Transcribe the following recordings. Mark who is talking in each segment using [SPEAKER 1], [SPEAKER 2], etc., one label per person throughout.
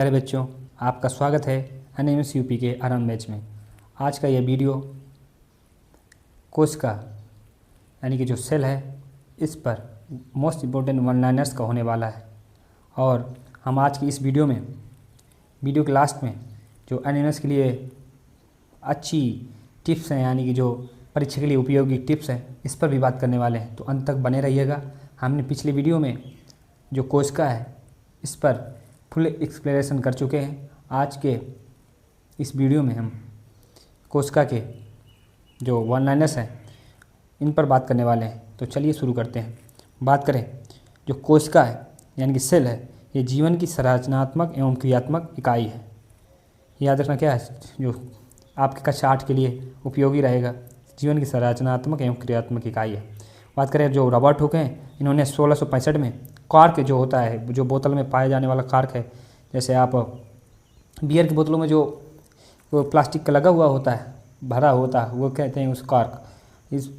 [SPEAKER 1] प्यारे बच्चों, आपका स्वागत है एनएमएस यूपी के आरंभ बैच में। आज का यह वीडियो कोशिका यानी कि जो सेल है इस पर मोस्ट इम्पोर्टेंट वन लाइनर्स का होने वाला है। और हम आज की इस वीडियो के लास्ट में जो एनएमएस के लिए अच्छी टिप्स हैं यानी कि जो परीक्षा के लिए उपयोगी टिप्स हैं इस पर भी बात करने वाले हैं, तो अंत तक बने रहिएगा। हमने पिछले वीडियो में जो कोशिका है इस पर फुल एक्सप्लेनेशन कर चुके हैं। आज के इस वीडियो में हम कोशिका के जो वन लाइनर्स हैं इन पर बात करने वाले हैं। तो चलिए शुरू करते हैं। बात करें जो कोशिका है यानी कि सेल है, ये जीवन की संरचनात्मक एवं क्रियात्मक इकाई है। याद रखना क्या है जो आपके कक्षा 8 के लिए उपयोगी रहेगा। जीवन की संरचनात्मक एवं क्रियात्मक इकाई है। बात करें जो रॉबर्ट हुक हैं, इन्होंने 1665 में कॉर्क जो होता है, जो बोतल में पाए जाने वाला कॉर्क है, जैसे आप बियर की बोतलों में जो वो प्लास्टिक का लगा हुआ होता है, भरा होता है, वो कहते हैं उस कॉर्क।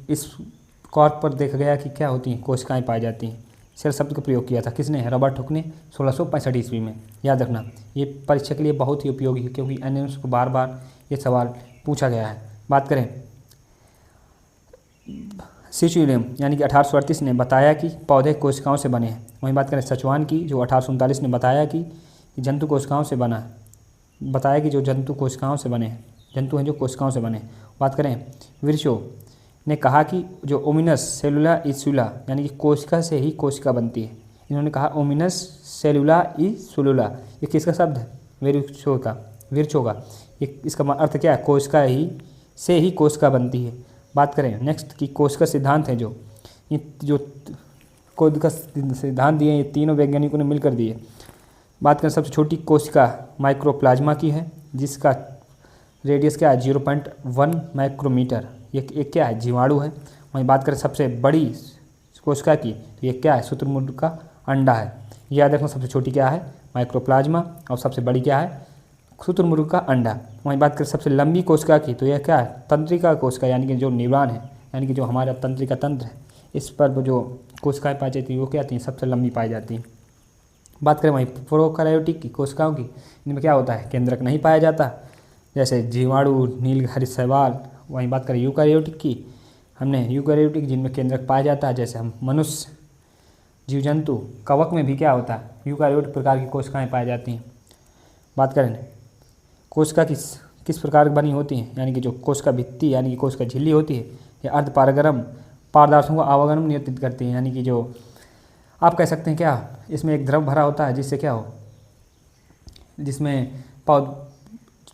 [SPEAKER 1] इस कॉर्क पर देखा गया कि क्या होती हैं, कोशिकाएं पाई जाती हैं। सेल शब्द का प्रयोग किया था किसने? रॉबर्ट हुक ने 1665 ईस्वी में। याद रखना ये परीक्षा के लिए बहुत ही उपयोगी है क्योंकि एनएमएस को बार बार ये सवाल पूछा गया है। बात करें सिचुलियम यानी कि 1838 ने बताया कि पौधे कोशिकाओं से बने हैं। वहीं बात करें सचवान की जो 1839 ने बताया कि जंतु कोशिकाओं से बना है, बताया कि जो जंतु कोशिकाओं से बने हैं, जंतु हैं जो कोशिकाओं से बने हैं। बात करें विर्चो ने कहा कि जो ओमिनस सेलुला इसुला यानी कि कोशिका से ही कोशिका बनती है। इन्होंने कहा ओमिनस सेलुला इसुला, ये किसका शब्द है? विर्चो का। ये इसका अर्थ क्या है? कोशिका ही से ही कोशिका बनती है। बात करें नेक्स्ट की कोशिका सिद्धांत है जो कोशिका सिद्धांत दिए ये तीनों वैज्ञानिकों ने मिलकर दिए। बात करें सबसे छोटी कोशिका माइक्रोप्लाज्मा की है जिसका रेडियस क्या है? 0.1 माइक्रोमीटर। ये क्या है? जीवाणु है। वहीं बात करें सबसे बड़ी कोशिका की तो ये क्या है? शुतुरमुर्ग का अंडा है। याद रखना सबसे छोटी क्या है? माइक्रोप्लाज्मा, और सबसे बड़ी क्या है? शुतुरमुर्ग का अंडा। वहीं बात करें सबसे लंबी कोशिका की तो यह क्या है? तंत्रिका कोशिका यानी कि जो न्यूरॉन है, यानी कि जो हमारा तंत्रिका तंत्र है इस पर जो कोशिकाएं पाई जाती हैं वो क्या आती हैं? सबसे लंबी पाई जाती हैं। बात करें वहीं प्रोकैरियोटिक की कोशिकाओं की, इनमें क्या होता है? केंद्रक नहीं पाया जाता, जैसे जीवाणु, नीलहरित शैवाल। वहीं बात करें यूकैरियोटिक की, हमने यूकैरियोटिक जिनमें केंद्रक पाया जाता है, जैसे हम मनुष्य, जीव जंतु, कवक में भी क्या होता है? यूकैरियोटिक प्रकार की कोशिकाएँ पाई जाती हैं। बात करें कोशिका किस प्रकार बनी होती हैं, यानी कि जो कोशिका भित्ति यानी कि कोशिका झिल्ली होती है ये अर्धपारगम पदार्थों का आवागमन नियंत्रित करती है। यानी कि जो आप कह सकते हैं क्या, इसमें एक द्रव भरा होता है जिससे क्या हो, जिसमें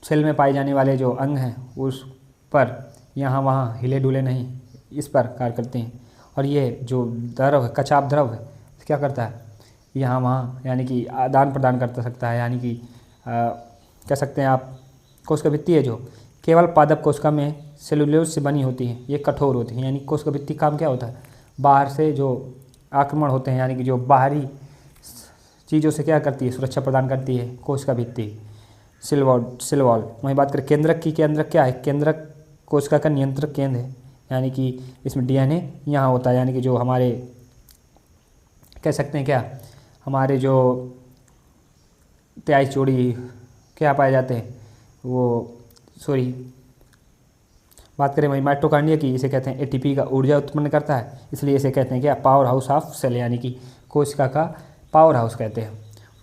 [SPEAKER 1] सेल में पाए जाने वाले जो अंग हैं उस पर यहाँ वहाँ हिले डुले नहीं, इस पर कार्य करते हैं। और ये जो द्रव है, कचाप द्रव है, क्या करता है? यहाँ वहाँ यानी कि आदान प्रदान कर सकता है। यानी कि कह सकते हैं आप कोशिका भित्ति है जो केवल पादप कोशिका में सेलुलोज से बनी होती है, ये कठोर होती है। यानी कोशिका भित्ति काम क्या होता है? बाहर से जो आक्रमण होते हैं यानी कि जो बाहरी चीज़ों से क्या करती है? सुरक्षा प्रदान करती है कोशिका भित्ति, सेल वॉल। वहीं बात करें केंद्रक की, केंद्रक क्या है? केंद्रक कोशिका का नियंत्रक केंद्र है, यानी कि इसमें डीएनए यहाँ होता है। यानी कि जो हमारे कह सकते हैं क्या, हमारे जो तेईस जोड़ी क्या पाए जाते हैं बात करें वही माइटोकॉन्ड्रिया की, इसे कहते हैं एटीपी का ऊर्जा उत्पन्न करता है, इसलिए इसे कहते हैं क्या? पावर हाउस ऑफ सेल, यानी कि कोशिका का पावर हाउस कहते हैं।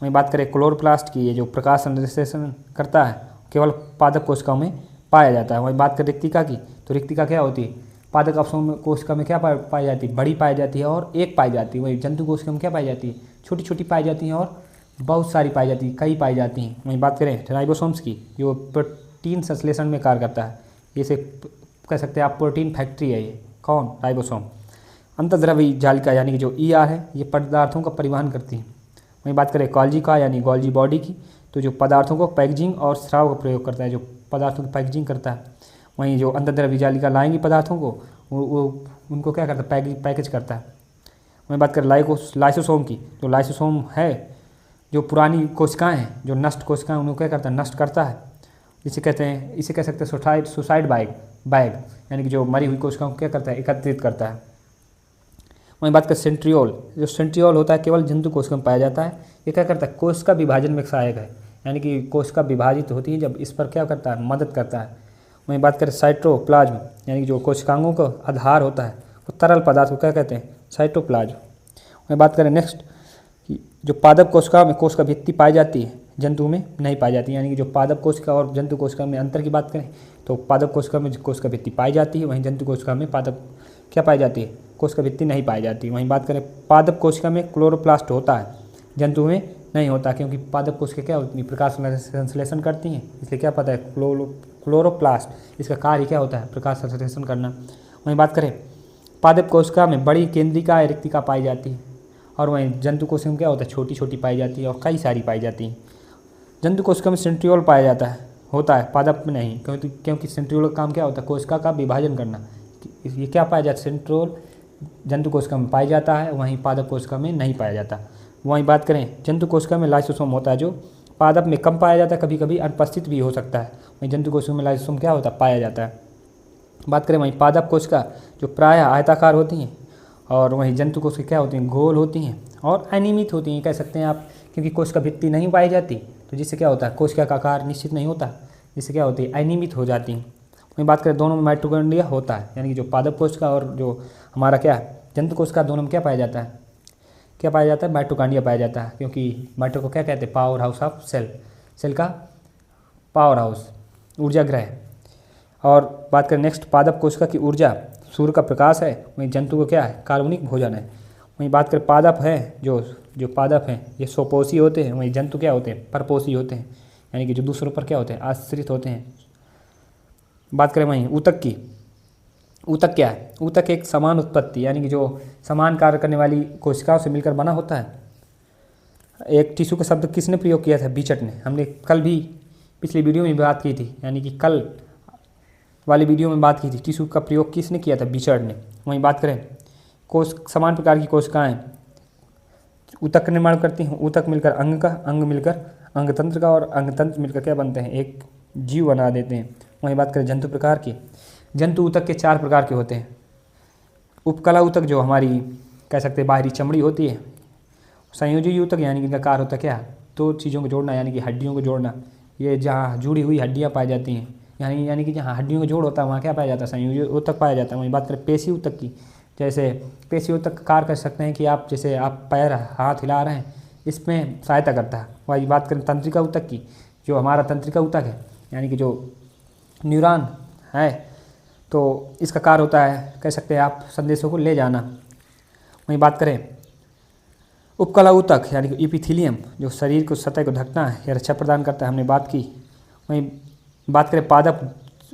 [SPEAKER 1] वहीं बात करें क्लोरोप्लास्ट की, ये जो प्रकाश संश्लेषण करता है केवल पादप कोशिकाओं में पाया जाता है। वहीं बात करें रिक्तिका की तो रिक्तिका क्या होती है? पादप कोशिका में क्या पाई जाती है? बड़ी पाई जाती है और एक पाई जाती है। वहीं जंतु कोशिका में क्या पाई जाती है? छोटी छोटी पाई जाती हैं और बहुत सारी पाई जाती हैं, कई पाई जाती हैं। वहीं बात करें राइबोसोम्स की, जो प्रोटीन संश्लेषण में कार्य करता है, इसे कह सकते हैं आप प्रोटीन फैक्ट्री है। ये कौन? राइबोसोम। अंतर्द्रव्यी जालिका यानी कि जो ईआर है ये पदार्थों का परिवहन करती है। वहीं बात करें गोल्जी का यानी गोल्जी बॉडी की, तो जो पदार्थों को पैकेजिंग और स्राव का प्रयोग करता है, जो पदार्थों की पैकेजिंग करता है। वहीं जो अंतर्द्रव्यी जालिका लाएंगी पदार्थों को, वो उनको क्या करता है? पैकेज करता है। वहीं बात करें लाइसोसोम की, जो लाइसोसोम है जो पुरानी कोशिकाएं हैं, जो नष्ट कोशिकाएं, उनको क्या करता है? नष्ट करता है। इसे कह सकते हैं सुसाइड बैग, यानी कि जो मरी हुई कोशिकाओं को क्या करता है? एकत्रित करता है। वहीं बात करें सेंट्रियोल, जो सेंट्रियोल होता है केवल जंतु कोशिका में पाया जाता है। ये क्या करता है? कोशिका विभाजन में सहायक है। यानी कि कोशिका विभाजित होती है जब इस पर क्या करता है, मदद करता है। वहीं बात करें साइटोप्लाज्म, यानी कि जो कोशिकाओं का आधार होता है वो तरल पदार्थ को क्या कहते हैं, साइटोप्लाज्म। वहीं बात करें नेक्स्ट कि जो पादप कोशिकाओं में कोशिका भित्ति पाई जाती है, जंतु में नहीं पाई जाती। यानी कि जो पादप कोशिका और जंतु कोशिका में अंतर की बात करें तो पादप कोशिका में कोशिका भित्ति पाई जाती है, वहीं जंतु कोशिका में पादप क्या पाई जाती है, कोशिका भित्ति नहीं पाई जाती। वहीं बात करें पादप कोशिका में क्लोरोप्लास्ट होता है, जंतु में नहीं होता, क्योंकि पादप कोशिका क्या होती है, प्रकाश संश्लेषण करती हैं, इसलिए क्या पता है क्लोरोप्लास्ट, इसका कार्य क्या होता है, प्रकाश संश्लेषण करना। वहीं बात करें पादप कोशिका में बड़ी केंद्रिका रिक्तिका पाई जाती है, और वहीं जंतु कोशिका में क्या होता है, छोटी छोटी पाई जाती है और कई सारी पाई जाती हैं। जंतु कोशिका में सेंट्रियोल पाया जाता है, होता है, पादप में नहीं, क्योंकि सेंट्रियोल का काम क्या होता है, कोशिका का विभाजन करना। ये क्या पाया जाता है, सेंट्रियोल जंतु कोशिका में पाया जाता है, वहीं पादप कोशिका में नहीं पाया जाता। वहीं बात करें जंतु कोशिका में लाइसोसोम होता है, जो पादप में कम पाया जाता है, कभी कभी अनुपस्थित भी हो सकता है। वहीं जंतु कोशिका में लाइसोसोम क्या होता है, पाया जाता है। बात करें वहीं पादप कोशिका जो प्रायः आयताकार होती हैं, और वहीं जंतु कोशिका क्या होती हैं, गोल होती हैं और अनियमित होती हैं, कह सकते हैं आप, क्योंकि कोशिका भित्ति नहीं पाई जाती, तो जिससे क्या होता है, कोशिका का आकार निश्चित नहीं होता, जिससे क्या होती है, अनियमित हो जाती हैं। वहीं बात करें दोनों में माइटोकॉन्ड्रिया होता है, यानी कि जो पादप कोशिका और जो हमारा क्या है, जंतु कोशिका, दोनों में क्या पाया जाता है, क्या पाया जाता है, माइटोकॉन्ड्रिया पाया जाता है, क्योंकि माइटो को क्या कहते हैं, powerhouse of cell, cell का पावर हाउस, ऊर्जा ग्रह। और बात करें नेक्स्ट पादप कोशिका की ऊर्जा सूर्य का प्रकाश है, वहीं जंतु को क्या है, कार्बनिक भोजन है। वहीं बात करें पादप है, जो पादप हैं ये स्वपोषी होते हैं, वहीं जंतु क्या होते हैं, परपोषी होते हैं, यानी कि जो दूसरों पर क्या होते हैं, आश्रित होते हैं। बात करें वहीं ऊतक की, ऊतक क्या है, ऊतक एक समान उत्पत्ति, यानी कि जो समान कार्य करने वाली कोशिकाओं से मिलकर बना होता है। एक टिश्यू का शब्द किसने प्रयोग किया था, बीचट ने, हमने कल भी पिछली वीडियो में बात की थी, यानी कि कल वाली वीडियो में बात की थी, टिश्यू का प्रयोग किसने किया था, बीचट ने। वहीं बात करें समान प्रकार की कोशिकाएं ऊतक का निर्माण करती हैं, ऊतक मिलकर अंग का, अंग मिलकर अंगतंत्र का, और अंगतंत्र मिलकर क्या बनते हैं, एक जीव बना देते हैं। वहीं बात करें जंतु प्रकार की, जंतु ऊतक के 4 प्रकार के होते हैं। उपकला ऊतक जो हमारी कह सकते हैं बाहरी चमड़ी होती है, संयोजी ऊतक यानी कि इनका कार्य होता है क्या, 2 चीज़ों को जोड़ना, यानी कि हड्डियों को जोड़ना, ये जहाँ जुड़ी हुई हड्डियाँ पाई जाती हैं, यानी कि जहाँ हड्डियों का जोड़ होता है वहाँ क्या पाया जाता है, संयोजी ऊतक पाया जाता है। वहीं बात करें पेशी ऊतक की, जैसे पेशी ऊतक कार्य कर सकते हैं कि आप जैसे आप पैर हाथ हिला रहे हैं, इसमें सहायता करता है। वही बात करें तंत्रिका ऊतक की, जो हमारा तंत्रिका ऊतक है, यानी कि जो न्यूरॉन है, तो इसका कार्य होता है, कह सकते हैं आप, संदेशों को ले जाना। वहीं बात करें उपकला ऊतक, यानी कि इपिथीलियम, जो शरीर को सतह को ढकना है या रक्षा प्रदान करता है, हमने बात की। वहीं बात करें पादप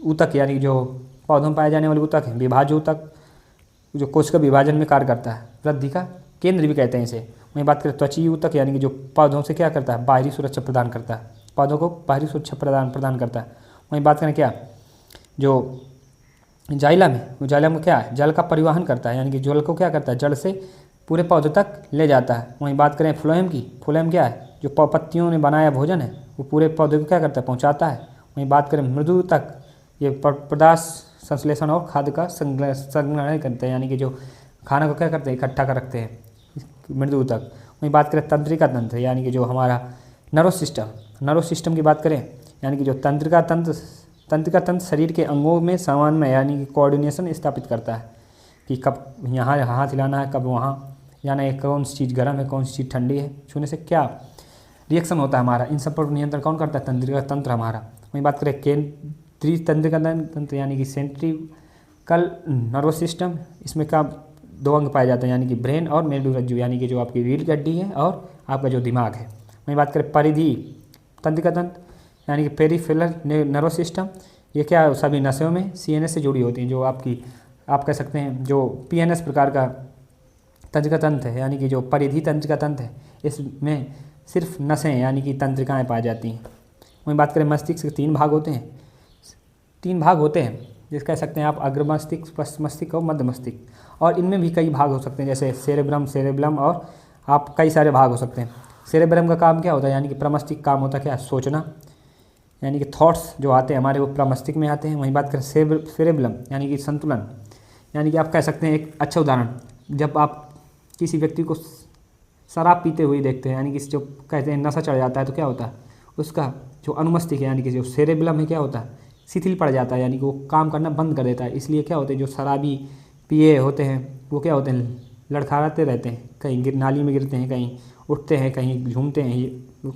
[SPEAKER 1] ऊतक, यानी कि जो पौधों में पाए जाने वाले ऊतक है, विभाज्य ऊतक, जो कोशिका विभाजन में कार्य करता है, वृद्धि का केंद्र भी कहते हैं इसे। वहीं बात करें त्वचीय ऊतक, यानी कि जो पौधों से क्या करता है, बाहरी सुरक्षा प्रदान करता है, पौधों को बाहरी सुरक्षा प्रदान करता है। वहीं बात करें क्या, जो जाइलम है, वो जाइलम को क्या है, जल का परिवहन करता है, यानी कि जल को क्या करता है, जड़ से पूरे पौधे तक ले जाता है। वहीं बात करें फ्लोएम की, फ्लोएम क्या है, जो पत्तियों ने बनाया भोजन है वो पूरे पौधे को क्या करता है, पहुँचाता है। वहीं बात करें मृदु ऊतक, ये पदार्थ संश्लेषण और खाद्य का संग्रहण करते हैं, यानी कि जो खाना को क्या करते हैं, इकट्ठा कर रखते हैं, मृदु ऊतक। वहीं बात करें तंत्रिका तंत्र, यानी कि जो हमारा नर्वस सिस्टम की बात करें, यानी कि जो तंत्रिका तंत्र शरीर के अंगों में सामान्य, यानी कि कोऑर्डिनेशन स्थापित करता है, कि कब यहाँ हाथ हिलाना है, कब वहाँ जाना है, कौन सी चीज़ गर्म है, कौन सी चीज़ ठंडी है, छूने से क्या रिएक्शन होता है हमारा, इन सब पर नियंत्रण कौन करता है, तंत्रिका तंत्र हमारा। वहीं बात करें केंद्रीय तंत्रिका तंत्र, यानी कि सेंट्रिकल नर्वस सिस्टम, इसमें क्या 2 अंग पाए जाते हैं, यानी कि ब्रेन और मेडुलज्जू, यानी कि जो आपकी रीढ़ की हड्डी है और आपका जो दिमाग है। वहीं बात करें परिधि तंत्रिका तंत्र, यानी कि पेरिफेरल नर्वस सिस्टम, ये क्या सभी नसों में सीएनएस से जुड़ी होती हैं, जो आप कह सकते हैं जो पीएनएस प्रकार का तंत्रिका तंत्र है, यानी कि जो परिधि तंत्रिका तंत्र है, इसमें सिर्फ नसें यानी कि तंत्रिकाएँ पाई जाती हैं। वहीं बात करें मस्तिष्क के 3 भाग होते हैं, 3 भाग होते हैं, जिस कह सकते हैं आप अग्र मस्तिष्क, पश्च मस्तिष्क और मध्य मस्तिष्क, और इनमें भी कई भाग हो सकते हैं, जैसे सेरेब्रम और आप कई सारे भाग हो सकते हैं। सेरेब्रम का काम क्या होता है, यानी कि प्रमस्तिष्क काम होता है क्या, सोचना, यानी कि थॉट्स जो आते हैं हमारे वो प्रमस्तिष्क में आते हैं। वहीं बात करें सेरेब्रम, यानी कि संतुलन, यानी कि आप कह सकते हैं एक अच्छा उदाहरण, जब आप किसी व्यक्ति को शराब पीते हुए देखते हैं, यानी कि जो कहते हैं नशा चढ़ जाता है, तो क्या होता है, उसका जो अनुमस्तिष्क यानी कि जो सेरेबेलम है क्या होता है, शिथिल पड़ जाता है, यानी कि वो काम करना बंद कर देता है। इसलिए क्या होते हैं, जो शराबी पिए होते हैं वो क्या होते हैं, लड़खड़ाते रहते हैं, कहीं नाली में गिरते हैं, कहीं उठते हैं, कहीं झूमते हैं। ये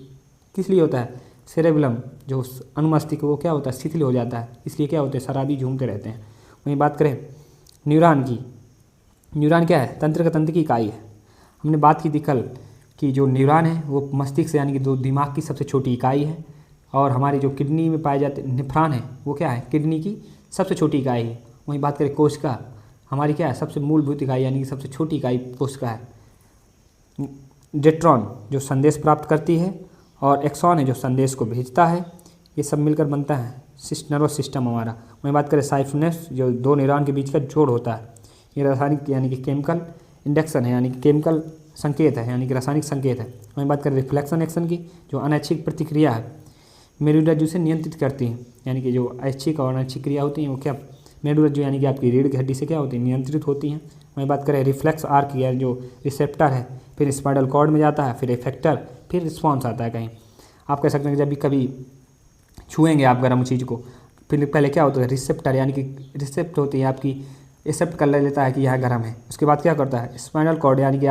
[SPEAKER 1] किस लिए होता है, सेरेबेलम जो अनुमस्तिष्क वो क्या होता है, शिथिल हो जाता है, इसलिए क्या होते हैं, शराबी झूमते रहते हैं। वहीं बात करें न्यूरॉन की, न्यूरॉन क्या है, तंत्र का तंत्र की इकाई है। हमने बात की थी कल कि जो न्यूरॉन है वो मस्तिष्क यानी कि दो दिमाग की सबसे छोटी इकाई है, और हमारी जो किडनी में पाए जाते नेफ्रॉन है वो क्या है, किडनी की सबसे छोटी इकाई है। वहीं बात करें कोशिका, हमारी क्या है, सबसे मूलभूत इकाई यानी कि सबसे छोटी इकाई कोशिका है। न्यूट्रॉन जो संदेश प्राप्त करती है, और एक्सॉन है जो संदेश को भेजता है। ये सब मिलकर बनता है नर्वस सिस्टम हमारा। वहीं बात करें साइफनेस जो दो न्यूरॉन के बीच का जोड़ होता है। ये रासायनिक यानी कि केमिकल इंडक्शन है, यानी कि केमिकल संकेत है, यानी कि रासायनिक संकेत है। वहीं बात करें रिफ्लेक्शन एक्शन की, जो अनैच्छिक प्रतिक्रिया है, मेरुरज्जु से नियंत्रित करती है, यानी कि जो ऐच्छिक और अनैच्छिक क्रिया होती हैं वो क्या, मेरुरज्जु यानी कि आपकी रीढ़ की हड्डी से क्या होती है, नियंत्रित होती हैं। वहीं बात करें रिफ्लेक्स आर्क की, जो रिसेप्टर है, फिर स्पाइनल कॉर्ड में जाता है, फिर इफेक्टर, फिर रिस्पॉन्स आता है। कहीं आप कह सकते हैं कि जब भी कभी छुएंगे आप गर्म चीज़ को, फिर पहले क्या होता है, रिसेप्टर यानी कि रिसेप्ट होती है आपकी, एक्सेप्ट कर लेता है कि यह गर्म है। उसके बाद क्या करता है, स्पाइनल कॉर्ड यानी कि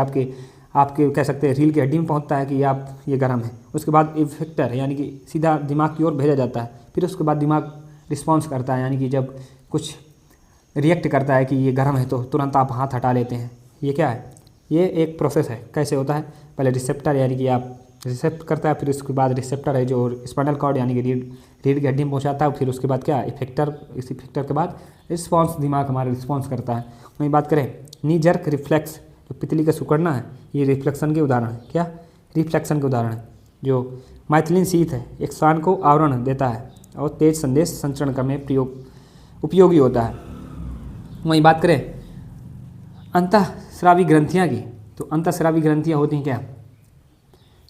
[SPEAKER 1] आपके कह सकते हैं रीढ़ की हड्डी में पहुंचता है कि आप ये गर्म है। उसके बाद इफेक्टर यानी कि सीधा दिमाग की ओर भेजा जाता है। फिर उसके बाद दिमाग रिस्पॉन्स करता है, यानी कि जब कुछ रिएक्ट करता है कि ये गर्म है तो तुरंत आप हाथ हटा लेते हैं। ये क्या है, ये एक प्रोसेस है। कैसे होता है, पहले रिसेप्टर यानी कि आप रिसेप्ट करता है, फिर उसके बाद रिसेप्टर है जो स्पाइनल कॉर्ड यानी कि रीढ़ की हड्डी में पहुँचाता है, फिर उसके बाद क्या इफेक्टर, इस इफेक्टर के बाद रिस्पॉन्स, दिमाग हमारा रिस्पॉन्स करता है। वहीं बात करें नी जर्क रिफ्लेक्स, जो तितली का सिकुड़ना है, ये रिफ्लेक्शन के उदाहरण है। क्या, रिफ्लेक्शन के उदाहरण है। जो माइथिलीन शीथ है, एक स्वान को आवरण देता है और तेज संदेश संचरण करने में उपयोगी होता है। वहीं बात करें अंतःस्रावी ग्रंथियाँ की, तो अंतःस्रावी ग्रंथियाँ होती हैं क्या,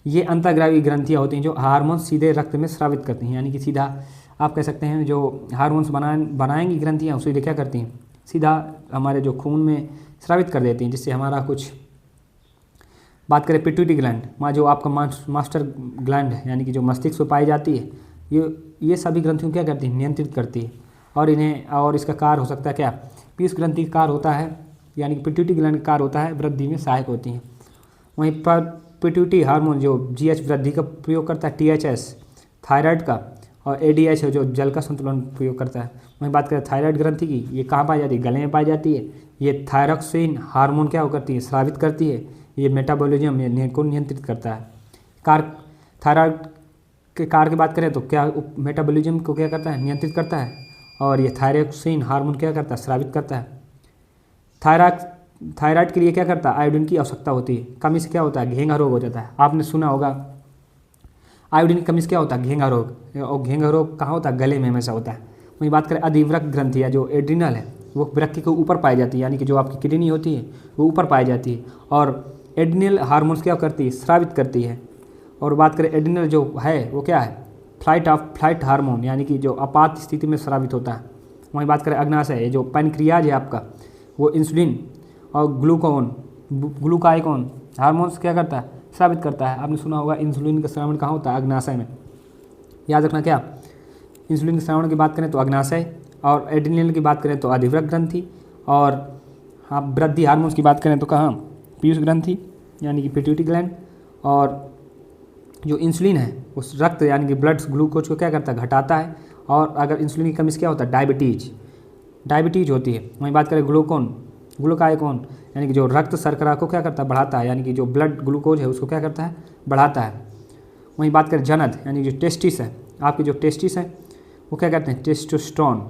[SPEAKER 1] ये अंतःस्रावी ग्रंथियाँ होती हैं जो हार्मोन सीधे रक्त में स्रावित करती हैं, यानी कि सीधा आप कह सकते हैं जो हार्मोन्स बनाएंगी ग्रंथियाँ उसे क्या करती हैं, सीधा हमारे जो खून में स्रावित कर देती हैं, जिससे हमारा कुछ। बात करें पिट्यूटरी ग्लैंड, जो आपका मास्टर ग्लैंड है, यानी कि जो मस्तिष्क में पाई जाती है, ये सभी ग्रंथियों क्या करती है, नियंत्रित करती है। और इन्हें, और इसका कार्य हो सकता है क्या, पीयूष ग्रंथि का कार्य होता है, यानी कि पिट्यूटरी ग्लैंड का कार्य होता है वृद्धि में सहायक होती हैं। वहीं पर पिट्यूटरी हार्मोन जो जीएच वृद्धि का प्रयोग करता है, टीएचएस थायराइड का, और एडीएच है जो जल का संतुलन प्रयोग करता है। वहीं बात करें थायराइड ग्रंथि की, ये कहाँ पाई जाती है, गले में पाई जाती है। ये थायरॉक्सिन हार्मोन क्या करती है, स्रावित करती है। ये मेटाबॉलिज्म को नियंत्रित करता है। थायराइड के कार्य की बात करें तो क्या, मेटाबॉलिज्म को क्या करता है, नियंत्रित करता है। और ये थायरॉक्सिन हार्मोन क्या करता है, स्रावित करता है। थायराइड के लिए क्या करता है, आयोडीन की आवश्यकता होती है। कमी से क्या होता है, घेंघा रोग हो जाता है। आपने सुना होगा आयोडीन की कमी से क्या होता है, घेंघा रोग। और घेंघा रोग कहाँ होता है, गले में हमेशा होता है। वहीं बात करें अधिवृक्क ग्रंथि या जो एड्रिनल है, वो वृक्क के ऊपर पाई जाती है, यानी कि जो आपकी किडनी होती है वो ऊपर पाई जाती है। और एड्रिनल हार्मोन्स क्या करती है, स्रावित करती है। और बात करें एड्रिनल जो है वो क्या है, फ्लाइट हार्मोन, यानी कि जो आपात स्थिति में स्रावित होता है। वहीं बात करें अग्नाशय, जो पैनक्रियाज है आपका, वो इंसुलिन और ग्लूकागॉन हार्मोन्स क्या करता है, स्रावित करता है। आपने सुना होगा इंसुलिन का स्रावण कहाँ होता है, अग्नाशय में। याद रखना क्या, इंसुलिन के श्रावण की बात करें तो अग्नाशय, और एड्रिनल की बात करें तो अधिवृक्क ग्रंथि, और आप वृद्धि हार्मोन्स की बात करें तो कहाँ, पीयूष ग्रंथि यानी कि पिट्यूटरी ग्लैंड। और जो इंसुलिन है उस रक्त यानी कि ब्लड ग्लूकोज को क्या करता है, घटाता है। और अगर इंसुलिन की कमी से क्या होता है, डायबिटीज होती है। वहीं बात करें ग्लूकागॉन यानी कि जो रक्त शर्करा को क्या करता है, बढ़ाता है, यानी कि जो ब्लड ग्लूकोज है उसको क्या करता है, बढ़ाता है। वहीं बात करें जनद यानी जो टेस्टिस है, आपकी जो टेस्टिस है वो क्या करते हैं, टेस्टोस्टेरोन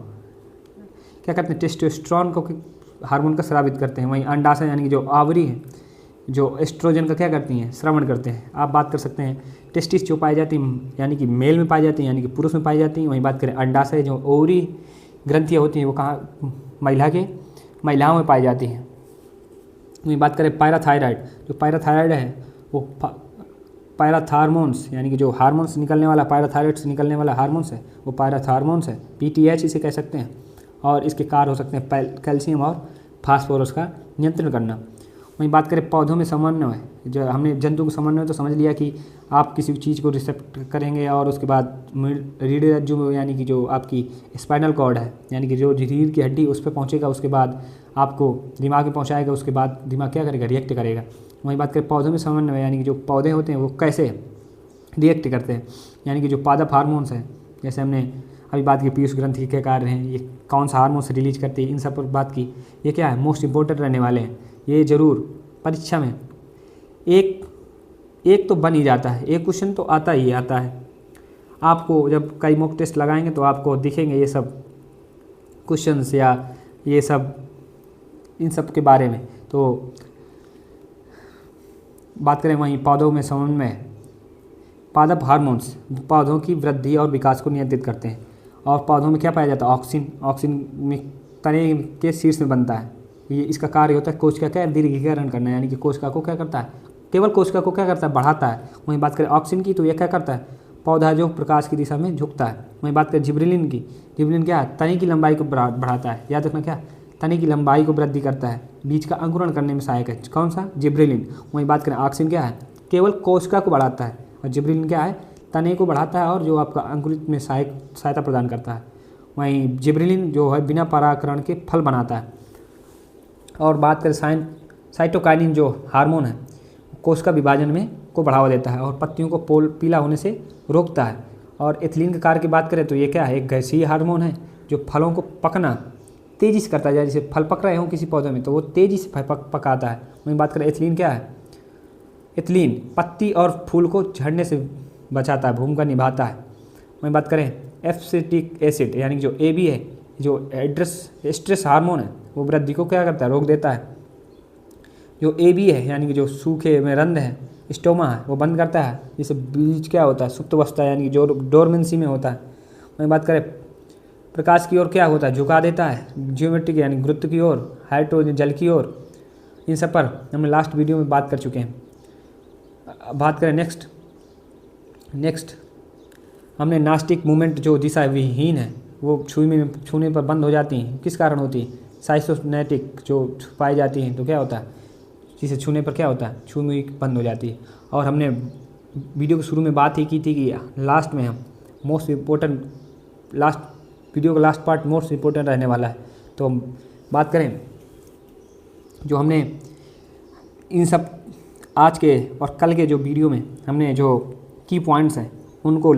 [SPEAKER 1] को हार्मोन का स्रावित करते हैं। वहीं अंडाशय यानी कि जो आवरी है, जो एस्ट्रोजन का क्या करती हैं, श्रवण करते हैं। आप बात कर सकते हैं टेस्टिस जो पाई जाती हैं यानी कि मेल में पाई जाती हैं, यानी कि पुरुष में पाई जाती हैं। वहीं बात करें अंडाशय, जो ओवरी ग्रंथियाँ होती हैं वो कहाँ, महिलाओं में पाई जाती हैं। वहीं बात करें पैराथायराइड, जो पैराथायराइड है वो पैराथार्मोन्स यानी कि जो हार्मोन्स निकलने वाला, पैराथायराइड से निकलने वाला हार्मोन्स है वो पैराथार्मोन्स है, पीटीएच इसे कह सकते हैं। और इसके कार्य हो सकते हैं कैल्शियम और फास्फोरस का नियंत्रण करना। वहीं बात करें पौधों में समन्वय, जो हमने जंतु को समन्वय तो समझ लिया कि आप किसी चीज़ को रिसेप्ट करेंगे और उसके बाद रीढ़ रज्जु में यानी कि जो आपकी स्पाइनल कॉर्ड है यानी कि जो रीढ़ की हड्डी उस पर पहुँचेगा, उसके बाद आपको दिमाग में पहुँचाएगा, उसके बाद दिमाग क्या करेगा, रिएक्ट करेगा। वहीं बात करें पौधों में समन्वय यानी कि जो पौधे होते हैं वो कैसे रिएक्ट करते हैं, यानी कि जो पादप हार्मोन्स हैं, जैसे हमने अभी बात की पीयूष ग्रंथि के कार्य हैं, ये कौन सा हार्मोन से रिलीज करती है, इन सब पर बात की। ये क्या है, मोस्ट इंपॉर्टेंट रहने वाले हैं। ये ज़रूर परीक्षा में एक तो बन ही जाता है, एक क्वेश्चन तो आता ही आता है। आपको जब कई मॉक टेस्ट लगाएंगे तो आपको दिखेंगे ये सब क्वेश्चंस या ये सब इन सब के बारे में। तो बात करें वहीं पौधों में समन्वय, पादप हार्मोन्स पौधों की वृद्धि और विकास को नियंत्रित करते हैं। और पौधों में क्या पाया जाता है, ऑक्सीन में तने के शीर्ष में बनता है। ये इसका कार्य होता है कोशिका का दीर्घीकरण करना, यानी कि कोशिका को क्या करता है, केवल कोशिका को क्या करता है, बढ़ाता है। वहीं बात करें ऑक्सीन की तो ये क्या करता है, पौधा जो प्रकाश की दिशा में झुकता है। वहीं बात करें जिब्रेलिन की, जिब्रेलिन क्या है, तने की लंबाई को बढ़ाता है। याद रखना क्या, तने की लंबाई को वृद्धि करता है, बीज का अंकुरण करने में सहायक है। कौन सा, जिब्रेलिन। वहीं बात करें ऑक्सीन क्या है, केवल कोशिका को बढ़ाता है, और जिब्रेलिन क्या है, तने को बढ़ाता है और जो आपका अंकुरित में सहायता प्रदान करता है। वहीं जिब्रेलिन जो है बिना परागकण के फल बनाता है। और बात करें साइटोकाइनिन जो हार्मोन है, कोशिका विभाजन में को बढ़ावा देता है और पत्तियों को पीला होने से रोकता है। और एथिलीन के कार्य की बात करें तो ये क्या है, एक गैसीय हार्मोन है जो फलों को पकना तेज़ी से करता है। जैसे फल पक रहे हों किसी पौधे में तो वो तेज़ी से पकाता है। वहीं बात करें एथिलीन क्या है, एथिलीन पत्ती और फूल को झड़ने से बचाता है, भूमिका निभाता है। वहीं बात करें एब्सिटिक एसिड यानी जो AB है, जो स्ट्रेस हार्मोन है, वो वृद्धि को क्या करता है, रोक देता है। जो AB है यानी कि जो सूखे में रंध्र है, स्टोमा है, वो बंद करता है, जिससे बीज क्या होता है, सुप्त अवस्था यानी कि जो डोरमेंसी में होता है। वहीं बात करें प्रकाश की ओर क्या होता है, झुका देता है, जियोमेट्रिक यानी गुरुत्व की ओर, हाइड्रोजन जल की ओर। इन सब पर हमने लास्ट वीडियो में बात कर चुके हैं। बात करें नेक्स्ट हमने नास्टिक मूवमेंट जो दिशा विहीन है वो छूने पर बंद हो जाती हैं, किस कारण होती है, साइकोनेटिक जो पाई जाती हैं तो क्या होता है, जिसे छूने पर क्या होता है, छूनी बंद हो जाती है। और हमने वीडियो के शुरू में बात ही की थी कि लास्ट में हम मोस्ट इम्पोर्टेंट वीडियो का लास्ट पार्ट मोस्ट इम्पोर्टेंट रहने वाला है। तो हम बात करें जो हमने इन सब आज के और कल के जो वीडियो में हमने जो की पॉइंट्स हैं उनको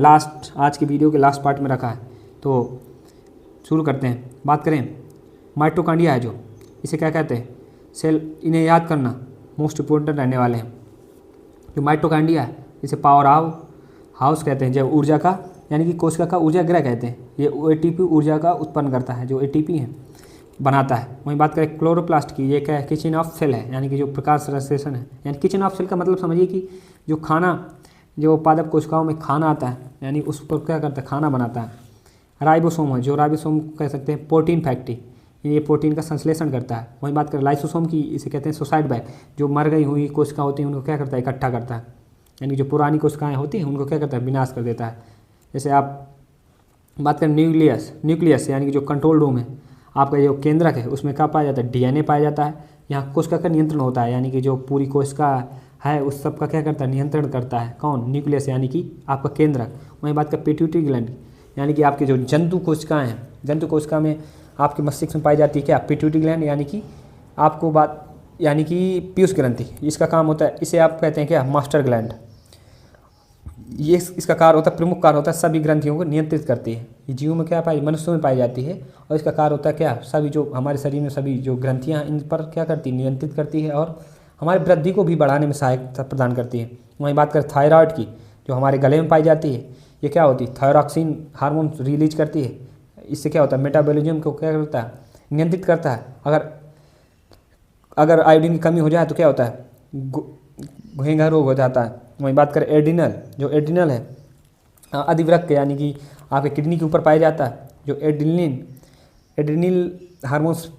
[SPEAKER 1] आज के वीडियो के लास्ट पार्ट में रखा है। तो शुरू करते हैं। बात करें माइटोकॉन्ड्रिया है जो, इसे क्या कहते हैं, सेल। इन्हें याद करना मोस्ट इम्पोर्टेंट रहने वाले हैं। जो माइटोकॉन्ड्रिया है इसे पावर हाउस कहते हैं, जब ऊर्जा का यानी कि कोशिका का ऊर्जा गृह कहते हैं। ये ATP ऊर्जा का उत्पन्न करता है, जो ATP है बनाता है। वहीं बात करें क्लोरोप्लास्ट की, ये क्या है, किचन ऑफ सेल है, यानी कि जो प्रकाश संश्लेषण है। यानी किचन ऑफ सेल का मतलब समझिए कि जो खाना जो पादप कोशिकाओं में खाना आता है यानी उस पर क्या करता है, खाना बनाता है। राइबोसोम है, जो राइबोसोम कह सकते हैं प्रोटीन फैक्ट्री, ये प्रोटीन का संश्लेषण करता है। वहीं बात करें लाइसोसोम की, इसे कहते हैं सुसाइड बैग, जो मर गई हुई कोशिका होती हैं उनको क्या करता है, इकट्ठा करता है, यानी जो पुरानी कोशिकाएँ होती हैं उनको क्या करता है, विनाश कर देता है। जैसे आप बात करें न्यूक्लियस यानी कि जो कंट्रोल रूम है, आपका जो केंद्रक है उसमें क्या पाया जाता है, DNA पाया जाता है। यहाँ कोशिका का नियंत्रण होता है, यानी कि जो पूरी कोशिका है उस सब का क्या करता है, नियंत्रण करता है। कौन, न्यूक्लियस यानी कि आपका केंद्रक। वहीं बात करें पिट्यूटरी ग्लैंड यानी कि आपके जो जंतु कोशिकाएँ हैं, जंतु कोशिका में आपके मस्तिष्क में पाई जाती है क्या, पिट्यूटरी ग्लैंड, यानी कि आपको यानी कि पीयूष ग्रंथि। इसका काम होता है, इसे आप कहते हैं क्या, मास्टर ग्लैंड। ये इसका कार्य होता है, प्रमुख कार्य होता है, सभी ग्रंथियों को नियंत्रित करती है। ये जीवों में क्या पाई, मनुष्यों में पाई जाती है। और इसका कार्य होता है क्या, सभी जो हमारे शरीर में सभी जो ग्रंथियाँ हैं इन पर क्या करती है, नियंत्रित करती है और हमारी वृद्धि को भी बढ़ाने में सहायता प्रदान करती है। वहीं बात करें थायराइड की, जो हमारे गले में पाई जाती है, ये क्या होती है, थायरॉक्सिन हार्मोन रिलीज करती है। इससे क्या होता है, मेटाबॉलिज्म को क्या करता है, नियंत्रित करता है। अगर आयोडीन की कमी हो जाए तो क्या होता है, घेंघा रोग हो जाता है। वहीं बात करें एड्रिनल, जो एड्रिनल है अधिवृक्क यानी कि आपके किडनी के ऊपर पाया जाता है, जो एड्रिनल हार्मोन्स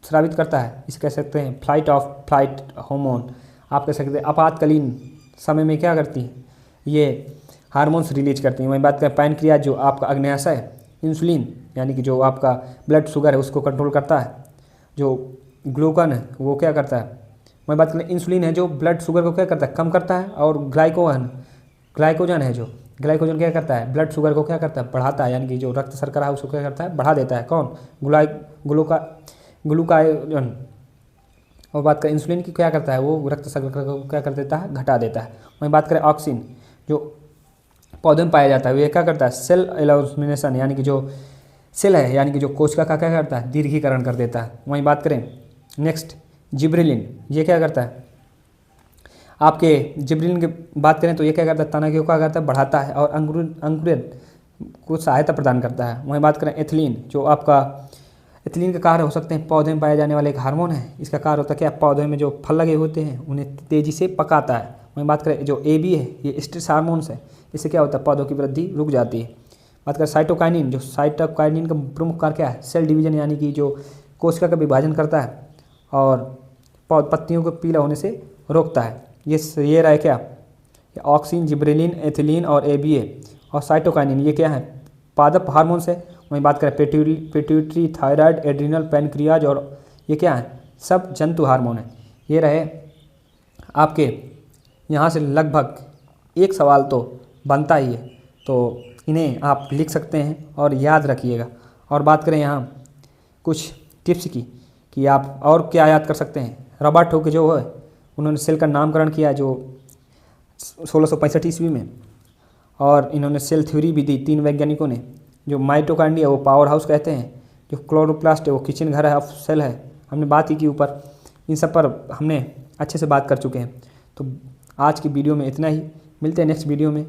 [SPEAKER 1] स्रावित करता है। इसे कह सकते हैं फ्लाइट हार्मोन। आप कह सकते हैं आपातकालीन समय में क्या करती हैं, ये हार्मोन्स रिलीज करती हैं। वहीं बात करें पैनक्रियाज, जो आपका अग्न्याशय है, इंसुलिन यानी कि जो आपका ब्लड शुगर है उसको कंट्रोल करता है। जो ग्लूकन है वो क्या करता है, वही बात करें इंसुलिन है जो ब्लड शुगर को क्या करता है, कम करता है। और ग्लाइकोजन है जो ग्लाइकोजन क्या करता है, ब्लड शुगर को क्या करता है, बढ़ाता है, यानी कि जो रक्त शर्करा है उसको क्या करता है, बढ़ा देता है। कौन, ग्लूकागोन। और बात करें इंसुलिन की, क्या करता है, वो रक्त शर्करा को क्या कर देता है, घटा देता है। वहीं बात करें ऑक्सिन जो पौधे में पाया जाता है, वो ये क्या करता है, सेल एलोमिनेशन, यानी कि जो सेल है यानी कि जो कोशिका का क्या करता है, दीर्घीकरण कर देता है। वहीं बात करें नेक्स्ट जिब्रेलिन, ये क्या करता है, आपके जिब्रेलिन की बात करें तो ये क्या करता है, तना को क्या करता है, बढ़ाता है और अंकुरण को सहायता प्रदान करता है। वहीं बात करें एथिलीन, जो आपका एथिलीन का कार्य हो सकते हैं, पौधे में पाए जाने वाले एक हार्मोन है। इसका कार्य होता है क्या, पौधे में जो फल लगे होते हैं उन्हें तेज़ी से पकाता है। वहीं बात करें जो AB है, ये स्ट्रेस हार्मोन्स है, इससे क्या होता है, पौधों की वृद्धि रुक जाती है। बात करें साइटोकाइनिन, जो साइटोकाइनिन का प्रमुख कार्य क्या है, सेल डिवीजन, यानी कि जो कोशिका का विभाजन करता है और पत्तियों को पीला होने से रोकता है। ये रहा क्या, ऑक्सिन, जिब्रेलिन, एथिलीन और ABA और साइटोकाइनिन, ये क्या है, पादप हार्मोन्स है। वहीं बात करें पिट्यूटरी, थायराइड, एड्रिनल, पैनक्रियाज और ये क्या है, सब जंतु हार्मोन है। ये रहे आपके, यहाँ से लगभग एक सवाल तो बनता ही है, तो इन्हें आप लिख सकते हैं और याद रखिएगा। और बात करें यहाँ कुछ टिप्स की कि आप और क्या याद कर सकते हैं। रॉबर्ट हुक जो है, उन्होंने सेल का नामकरण किया जो 1665 ईस्वी में, और इन्होंने सेल थ्योरी भी दी 3 वैज्ञानिकों ने। जो माइटोकॉन्ड्रिया वो पावर हाउस कहते हैं, जो क्लोरोप्लास्ट है वो किचन घर है ऑफ सेल है, हमने बात ही की ऊपर। इन सब पर हमने अच्छे से बात कर चुके हैं। तो आज की वीडियो में इतना ही, मिलते हैं नेक्स्ट वीडियो में।